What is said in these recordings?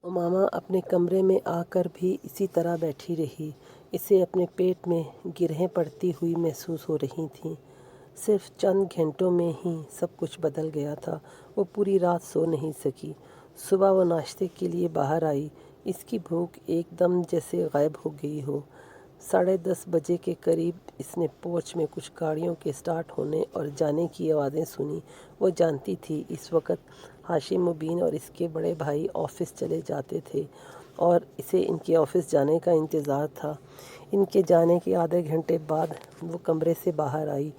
امامہ اپنے کمرے میں آ کر بھی اسی طرح بیٹھی رہی۔ اسے اپنے پیٹ میں گرہیں پڑتی ہوئی محسوس ہو رہی تھیں۔ صرف چند گھنٹوں میں ہی سب کچھ بدل گیا تھا۔ وہ پوری رات سو نہیں سکی۔ صبح وہ ناشتے کے لیے باہر آئی۔ اس کی بھوک ایک دم جیسے غائب ہو گئی ہو۔ 10:30 بجے کے قریب اس نے پورچ میں کچھ گاڑیوں کے سٹارٹ ہونے اور جانے کی آوازیں سنیں۔ وہ جانتی تھی اس وقت ہاشم مبین اور اس کے بڑے بھائی آفس چلے جاتے تھے اور اسے ان کے آفس جانے کا انتظار تھا۔ ان کے جانے کے آدھے گھنٹے بعد وہ کمرے سے باہر آئی۔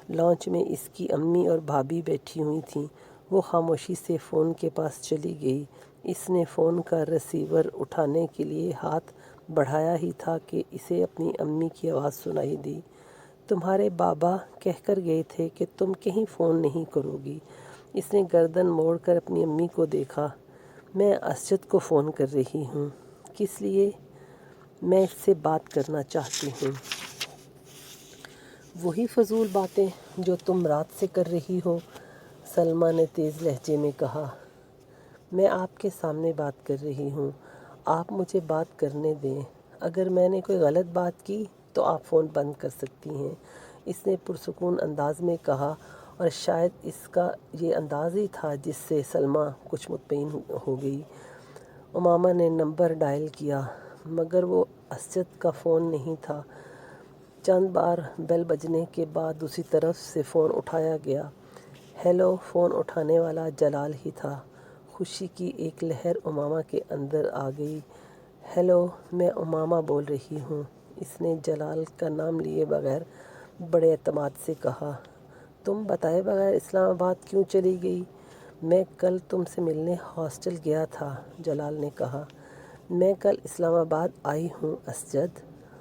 لانچ میں اس کی امی اور بھابھی بیٹھی ہوئی تھیں۔ وہ خاموشی سے فون کے پاس چلی گئی۔ اس نے فون کا ریسیور اٹھانے کے لیے ہاتھ بڑھایا ہی تھا کہ اسے اپنی امی کی آواز سنائی دی۔ تمہارے بابا کہہ کر گئے تھے کہ تم کہیں فون نہیں کرو گی۔ اس نے گردن موڑ کر اپنی امی کو دیکھا۔ میں اسجد کو فون کر رہی ہوں۔ کس لیے؟ میں اس سے بات کرنا چاہتی ہوں۔ وہی فضول باتیں جو تم رات سے کر رہی ہو، سلمیٰ نے تیز لہجے میں کہا۔ میں آپ کے سامنے بات کر رہی ہوں۔ آپ مجھے بات کرنے دیں۔ اگر میں نے کوئی غلط بات کی تو آپ فون بند کر سکتی ہیں، اس نے پرسکون انداز میں کہا، اور شاید اس کا یہ انداز ہی تھا جس سے سلمیٰ کچھ مطمئن ہو گئی۔ امامہ نے نمبر ڈائل کیا مگر وہ اسجد کا فون نہیں تھا۔ چند بار بیل بجنے کے بعد دوسری طرف سے فون اٹھایا گیا۔ ہیلو! فون اٹھانے والا جلال ہی تھا۔ خوشی کی ایک لہر امامہ کے اندر آ گئی۔ ہیلو! میں امامہ بول رہی ہوں، اس نے جلال کا نام لیے بغیر بڑے اعتماد سے کہا۔ تم بتائے بغیر اسلام آباد کیوں چلی گئی؟ میں کل تم سے ملنے ہاسٹل گیا تھا، جلال نے کہا۔ میں کل اسلام آباد آئی ہوں اسجد،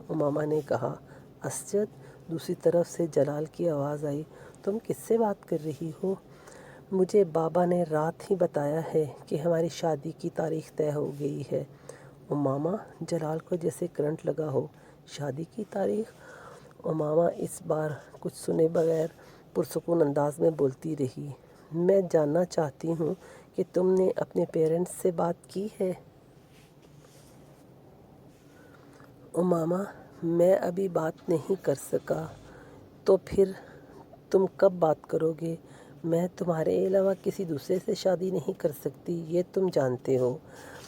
امامہ نے کہا۔ اسجد! دوسری طرف سے جلال کی آواز آئی۔ تم کس سے بات کر رہی ہو؟ مجھے بابا نے رات ہی بتایا ہے کہ ہماری شادی کی تاریخ طے ہو گئی ہے۔ امامہ! جلال کو جیسے کرنٹ لگا ہو۔ شادی کی تاریخ؟ امامہ اس بار کچھ سنے بغیر پرسکون انداز میں بولتی رہی۔ میں جاننا چاہتی ہوں کہ تم نے اپنے پیرنٹس سے بات کی ہے؟ امامہ! میں ابھی بات نہیں کر سکا۔ تو پھر تم کب بات کرو گے؟ میں تمہارے علاوہ کسی دوسرے سے شادی نہیں کر سکتی، یہ تم جانتے ہو،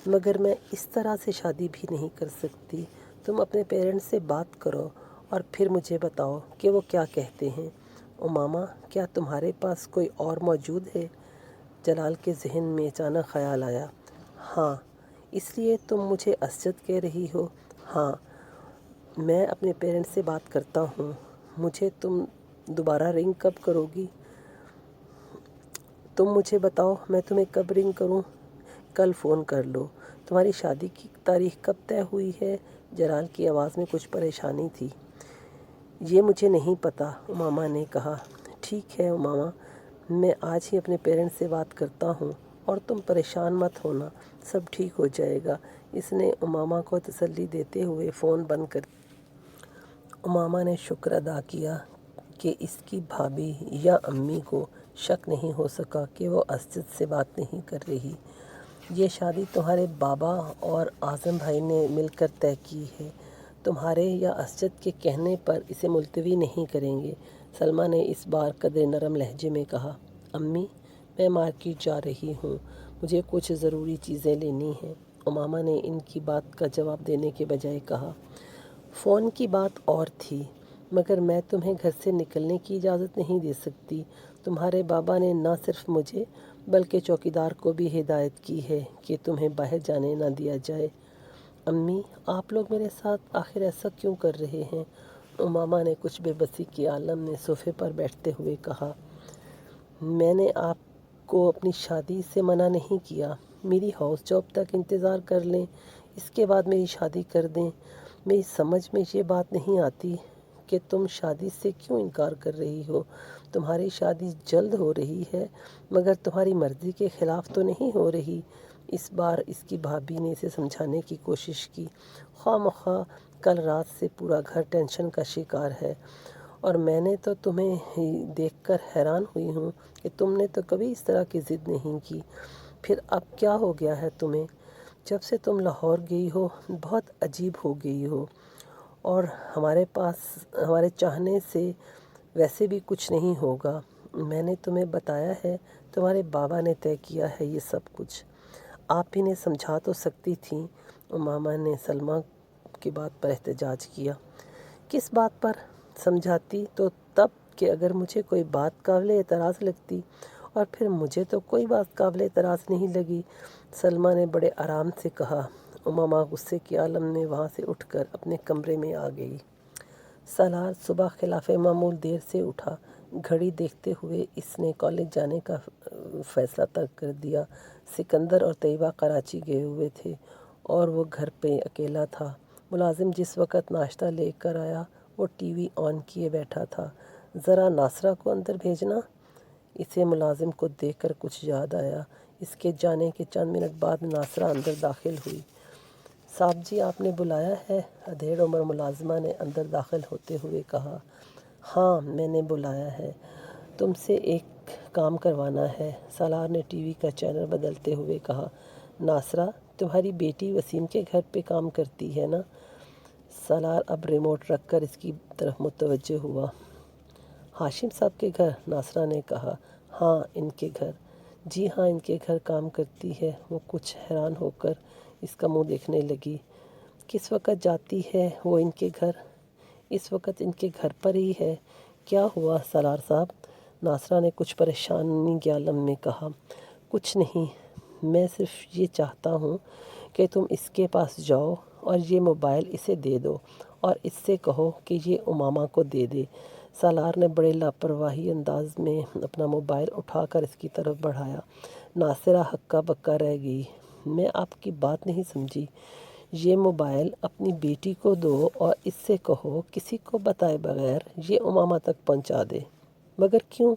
مگر میں اس طرح سے شادی بھی نہیں کر سکتی۔ تم اپنے پیرنٹس سے بات کرو اور پھر مجھے بتاؤ کہ وہ کیا کہتے ہیں۔ امامہ! کیا تمہارے پاس کوئی اور موجود ہے؟ جلال کے ذہن میں اچانک خیال آیا۔ ہاں۔ اس لیے تم مجھے اسجد کہہ رہی ہو؟ ہاں۔ میں اپنے پیرنٹس سے بات کرتا ہوں۔ مجھے تم دوبارہ رنگ کب کرو گی؟ تم مجھے بتاؤ میں تمہیں کب رنگ کروں؟ کل فون کر لو۔ تمہاری شادی کی تاریخ کب طے ہوئی ہے؟ جلال کی آواز میں کچھ پریشانی تھی۔ یہ مجھے نہیں پتہ، امامہ نے کہا۔ ٹھیک ہے امامہ، میں آج ہی اپنے پیرنٹس سے بات کرتا ہوں اور تم پریشان مت ہونا، سب ٹھیک ہو جائے گا، اس نے امامہ کو تسلی دیتے ہوئے فون بند کر دیا۔ امامہ نے شکر ادا کیا کہ اس کی بھابھی یا امی کو شک نہیں ہو سکا کہ وہ اسجد سے بات نہیں کر رہی۔ یہ شادی تمہارے بابا اور اعظم بھائی نے مل کر طے کی ہے، تمہارے یا اسجد کے کہنے پر اسے ملتوی نہیں کریں گے، سلمیٰ نے اس بار قدرے نرم لہجے میں کہا۔ امی! میں مارکیٹ جا رہی ہوں، مجھے کچھ ضروری چیزیں لینی ہیں، امامہ نے ان کی بات کا جواب دینے کے بجائے کہا۔ فون کی بات اور تھی، مگر میں تمہیں گھر سے نکلنے کی اجازت نہیں دے سکتی۔ تمہارے بابا نے نہ صرف مجھے بلکہ چوکیدار کو بھی ہدایت کی ہے کہ تمہیں باہر جانے نہ دیا جائے۔ امی! آپ لوگ میرے ساتھ آخر ایسا کیوں کر رہے ہیں؟ امامہ نے کچھ بے بسی کے عالم میں صوفے پر بیٹھتے ہوئے کہا۔ میں نے آپ کو اپنی شادی سے منع نہیں کیا، میری ہاؤس جاب تک انتظار کر لیں، اس کے بعد میری شادی کر دیں۔ میری سمجھ میں یہ بات نہیں آتی کہ تم شادی سے کیوں انکار کر رہی ہو۔ تمہاری شادی جلد ہو رہی ہے مگر تمہاری مرضی کے خلاف تو نہیں ہو رہی۔ اس بار اس کی بھابھی نے اسے سمجھانے کی کوشش کی۔ خواہ مخواہ کل رات سے پورا گھر ٹینشن کا شکار ہے، اور میں نے تو تمہیں دیکھ کر حیران ہوئی ہوں کہ تم نے تو کبھی اس طرح کی ضد نہیں کی، پھر اب کیا ہو گیا ہے تمہیں؟ جب سے تم لاہور گئی ہو بہت عجیب ہو گئی ہو، اور ہمارے پاس ہمارے چاہنے سے ویسے بھی کچھ نہیں ہوگا۔ میں نے تمہیں بتایا ہے، تمہارے بابا نے طے کیا ہے یہ سب کچھ۔ آپ انہیں سمجھا تو سکتی تھیں۔ امامہ نے سلمیٰ کی بات پر احتجاج کیا۔ کس بات پر سمجھاتی؟ تو تب کہ اگر مجھے کوئی بات قابل اعتراض لگتی، اور پھر مجھے تو کوئی بات قابل اعتراض نہیں لگی، سلمیٰ نے بڑے آرام سے کہا۔ امامہ غصے کے عالم میں وہاں سے اٹھ کر اپنے کمرے میں آ گئی۔ سالار صبح خلاف معمول دیر سے اٹھا۔ گھڑی دیکھتے ہوئے اس نے کالج جانے کا فیصلہ ترک کر دیا۔ سکندر اور طیبہ کراچی گئے ہوئے تھے اور وہ گھر پہ اکیلا تھا۔ ملازم جس وقت ناشتہ لے کر آیا وہ ٹی وی آن کیے بیٹھا تھا۔ ذرا ناصرہ کو اندر بھیجنا۔ اسے ملازم کو دیکھ کر کچھ یاد آیا۔ اس کے جانے کے چند منٹ بعد ناصرہ اندر داخل ہوئی۔ صاحب جی آپ نے بلایا ہے؟ ادھیڑ عمر ملازمہ نے اندر داخل ہوتے ہوئے کہا۔ ہاں میں نے بلایا ہے، تم سے ایک کام کروانا ہے، سالار نے ٹی وی کا چینل بدلتے ہوئے کہا۔ ناصرہ تمہاری بیٹی وسیم کے گھر پہ کام کرتی ہے نا؟ سالار اب ریموٹ رکھ کر اس کی طرف متوجہ ہوا۔ ہاشم صاحب کے گھر؟ ناصرہ نے کہا۔ ہاں ان کے گھر۔ جی ہاں ان کے گھر کام کرتی ہے۔ وہ کچھ حیران ہو کر اس کا منہ دیکھنے لگی۔ کس وقت جاتی ہے وہ ان کے گھر؟ اس وقت ان کے گھر پر ہی ہے۔ کیا ہوا سالار صاحب؟ ناصرہ نے کچھ پریشانی کے عالم میں کہا۔ کچھ نہیں، میں صرف یہ چاہتا ہوں کہ تم اس کے پاس جاؤ اور یہ موبائل اسے دے دو اور اس سے کہو کہ یہ امامہ کو دے دے۔ سالار نے بڑے لاپرواہی انداز میں اپنا موبائل اٹھا کر اس کی طرف بڑھایا۔ ناصرہ ہکا بکا رہ گئی۔ میں آپ کی بات نہیں سمجھی۔ یہ موبائل اپنی بیٹی کو دو اور اس سے کہو کسی کو بتائے بغیر یہ امامہ تک پہنچا دے۔ مگر کیوں؟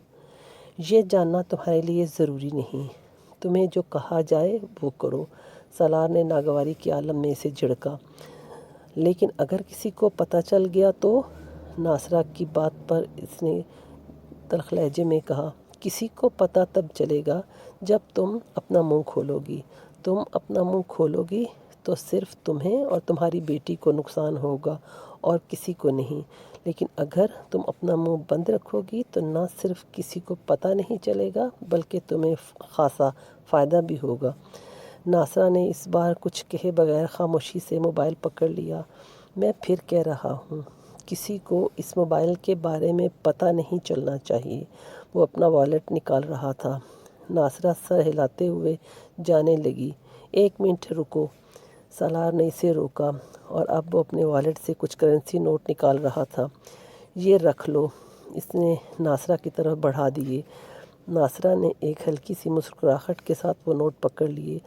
یہ جاننا تمہارے لیے ضروری نہیں۔ تمہیں جو کہا جائے وہ کرو۔ سالار نے ناگواری کے عالم میں اسے جھڑکا۔ لیکن اگر کسی کو پتہ چل گیا تو؟ ناصرہ کی بات پر اس نے تلخ لہجے میں کہا۔ کسی کو پتہ تب چلے گا جب تم اپنا منہ کھولو گی۔ تم اپنا منہ کھولو گی تو صرف تمہیں اور تمہاری بیٹی کو نقصان ہوگا اور کسی کو نہیں، لیکن اگر تم اپنا منہ بند رکھو گی تو نہ صرف کسی کو پتہ نہیں چلے گا بلکہ تمہیں خاصا فائدہ بھی ہوگا۔ ناصرہ نے اس بار کچھ کہے بغیر خاموشی سے موبائل پکڑ لیا۔ میں پھر کہہ رہا ہوں، کسی کو اس موبائل کے بارے میں پتہ نہیں چلنا چاہیے۔ وہ اپنا والیٹ نکال رہا تھا۔ ناصرہ سر ہلاتے ہوئے جانے لگی۔ ایک منٹ رکو۔ سالار نے اسے روکا اور اب وہ اپنے والیٹ سے کچھ کرنسی نوٹ نکال رہا تھا۔ یہ رکھ لو۔ اس نے ناصرہ کی طرف بڑھا دیے۔ ناصرہ نے ایک ہلکی سی مسکراہٹ کے ساتھ وہ نوٹ پکڑ لیے۔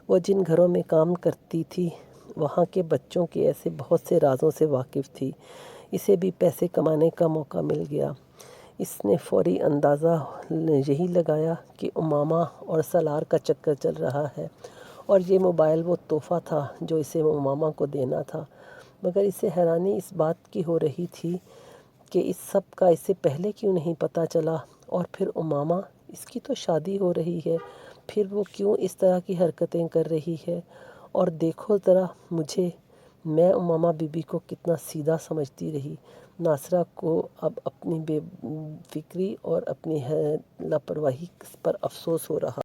وہ جن گھروں میں کام کرتی تھی وہاں کے بچوں کے ایسے بہت سے رازوں سے واقف تھی۔ اسے بھی پیسے کمانے کا موقع مل گیا۔ اس نے فوری اندازہ یہی لگایا کہ امامہ اور سالار کا چکر چل رہا ہے اور یہ موبائل وہ تحفہ تھا جو اسے امامہ کو دینا تھا، مگر اسے حیرانی اس بات کی ہو رہی تھی کہ اس سب کا اسے پہلے کیوں نہیں پتہ چلا، اور پھر امامہ، اس کی تو شادی ہو رہی ہے، پھر وہ کیوں اس طرح کی حرکتیں کر رہی ہے؟ اور دیکھو ذرا مجھے، میں امامہ بی بی کو کتنا سیدھا سمجھتی رہی۔ ناصرہ کو اب اپنی بے فکری اور اپنی لاپرواہی پر افسوس ہو رہا۔